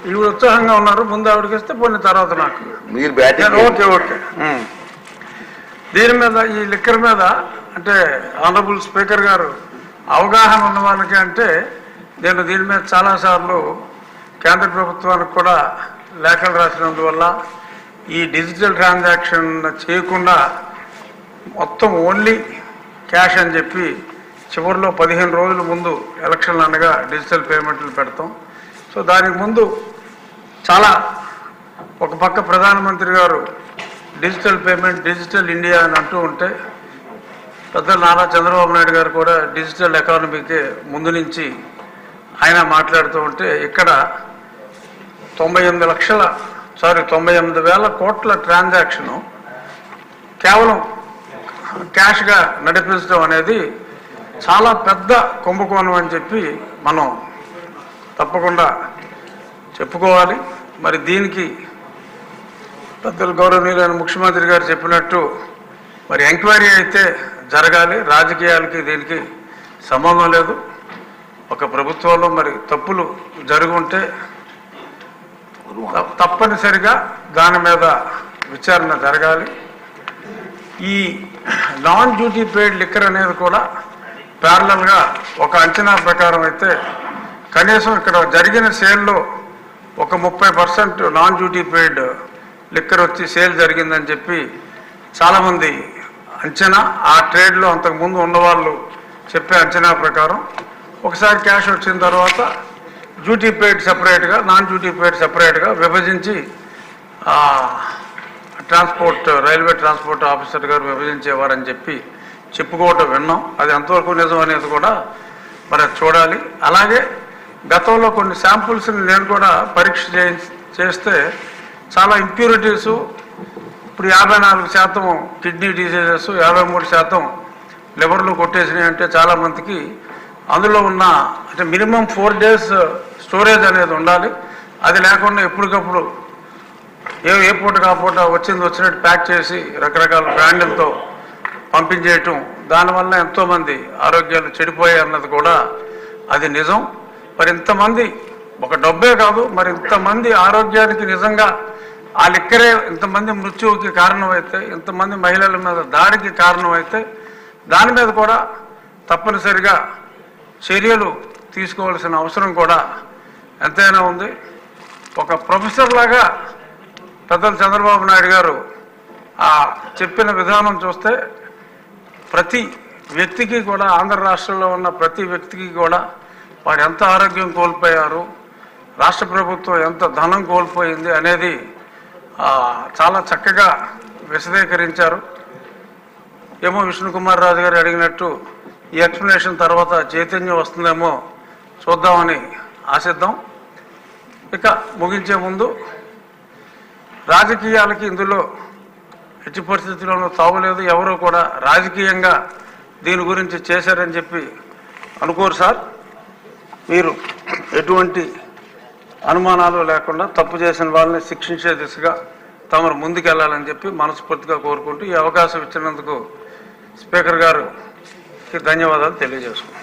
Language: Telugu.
ఇవి ఉత్సాహంగా ఉన్నారు. ముందు ఆవిడకి ఇస్తే పోయిన తర్వాత నాకు మీరు బ్యాటింగ్. Okay okay. దీని మీద ఈ లిక్కర్ మీద అంటే ఆనరబుల్ స్పీకర్ గారు అవగాహన ఉన్న వాళ్ళకి అంటే నేను దీని మీద చాలాసార్లు కేంద్ర ప్రభుత్వానికి కూడా లేఖలు రాసినందువల్ల ఈ డిజిటల్ ట్రాన్సాక్షన్ చేయకుండా మొత్తం ఓన్లీ క్యాష్ అని చెప్పి చివరిలో 15 రోజుల ముందు ఎలక్షన్లు అనగా డిజిటల్ పేమెంట్లు పెడతాం. సో దానికి ముందు చాలా ఒక పక్క ప్రధానమంత్రి గారు డిజిటల్ పేమెంట్ డిజిటల్ ఇండియా అని అంటూ ఉంటే పెద్దలు నారా చంద్రబాబు నాయుడు గారు కూడా డిజిటల్ ఎకానమీకి ముందు నుంచి ఆయన మాట్లాడుతూ ఉంటే ఇక్కడ 98,000 కోట్ల ట్రాన్సాక్షను కేవలం క్యాష్గా నడిపించడం అనేది చాలా పెద్ద కుంభకోణం అని చెప్పి మనం తప్పకుండా చెప్పుకోవాలి. మరి దీనికి పెద్దలు గౌరవనీయులైన ముఖ్యమంత్రి గారు చెప్పినట్టు మరి ఎంక్వైరీ అయితే జరగాలి. రాజకీయాలకి దీనికి సంబంధం లేదు. ఒక ప్రభుత్వంలో మరి తప్పులు జరుగుంటే తప్పనిసరిగా దాని మీద విచారణ జరగాలి. ఈ నాన్ డ్యూటీ పెయిడ్ లిక్కర్ అనేది కూడా ప్యారలల్గా ఒక అంచనా ప్రకారం అయితే కనీసం ఇక్కడ జరిగిన సేల్లో ఒక 30% నాన్ డ్యూటీ పెయిడ్ లిక్కర్ వచ్చి సేల్ జరిగిందని చెప్పి చాలామంది అంచనా. ఆ ట్రేడ్లో అంతకుముందు ఉన్నవాళ్ళు చెప్పే అంచనా ప్రకారం ఒకసారి క్యాష్ వచ్చిన తర్వాత డ్యూటీ పెయిడ్ సపరేట్గా నాన్ డ్యూటీ పెయిడ్ సపరేట్గా విభజించి రైల్వే ట్రాన్స్పోర్ట్ ఆఫీసర్ గారు విభజించేవారని చెప్పి చెప్పుకోవటం విన్నాం. అది ఎంతవరకు నిజం అనేది కూడా మరి చూడాలి. అలాగే గతంలో కొన్ని శాంపుల్స్ని నేను కూడా పరీక్ష చేస్తే చాలా ఇంప్యూరిటీసు ఇప్పుడు 54% కిడ్నీ డిసీజెస్ 53% లివర్లు కొట్టేసినాయి అంటే చాలామందికి అందులో ఉన్న అంటే మినిమం 4 days స్టోరేజ్ అనేది ఉండాలి. అది లేకుండా ఎప్పటికప్పుడు ఏ పూట కాపూట వచ్చినట్టు ప్యాక్ చేసి రకరకాల బ్రాండ్లతో పంపించేయటం దానివల్ల ఎంతోమంది ఆరోగ్యాలు చెడిపోయాయి అన్నది కూడా అది నిజం. మరి ఇంతమంది ఒక డబ్బే కాదు మరి ఇంతమంది ఆరోగ్యానికి నిజంగా ఆ లిక్కరే ఇంతమంది మృత్యువుకి కారణమైతే ఇంతమంది మహిళల మీద దాడికి కారణమైతే దాని మీద కూడా తప్పనిసరిగా చర్యలు తీసుకోవాల్సిన అవసరం కూడా ఎంతైనా ఉంది. ఒక ప్రొఫెసర్ లాగా పెద్దలు చంద్రబాబు నాయుడు గారు చెప్పిన విధానం చూస్తే ప్రతి వ్యక్తికి కూడా ఆంధ్ర రాష్ట్రంలో ఉన్న ప్రతి వ్యక్తికి కూడా వాడు ఎంత ఆరోగ్యం కోల్పోయారు, రాష్ట్ర ప్రభుత్వం ఎంత ధనం కోల్పోయింది అనేది చాలా చక్కగా విశదీకరించారు. ఏమో విష్ణుకుమార్ రాజు గారు అడిగినట్టు ఈ ఎక్స్ప్లెనేషన్ తర్వాత చైతన్యం వస్తుందేమో చూద్దామని ఆశిద్దాం. ఇక ముగించే ముందు రాజకీయాలకి ఇందులో ఎట్టి పరిస్థితుల్లోనూ తావులేదు. ఎవరో కూడా రాజకీయంగా దీని గురించి చేశారని చెప్పి అనుకోరు సార్. మీరు ఎటువంటి అనుమానాలు లేకుండా తప్పు చేసిన వాళ్ళని శిక్షించే దిశగా తమరు ముందుకెళ్లాలని చెప్పి మనస్ఫూర్తిగా కోరుకుంటూ ఈ అవకాశం ఇచ్చినందుకు స్పీకర్ గారికి ధన్యవాదాలు తెలియజేసుకుంటున్నాను.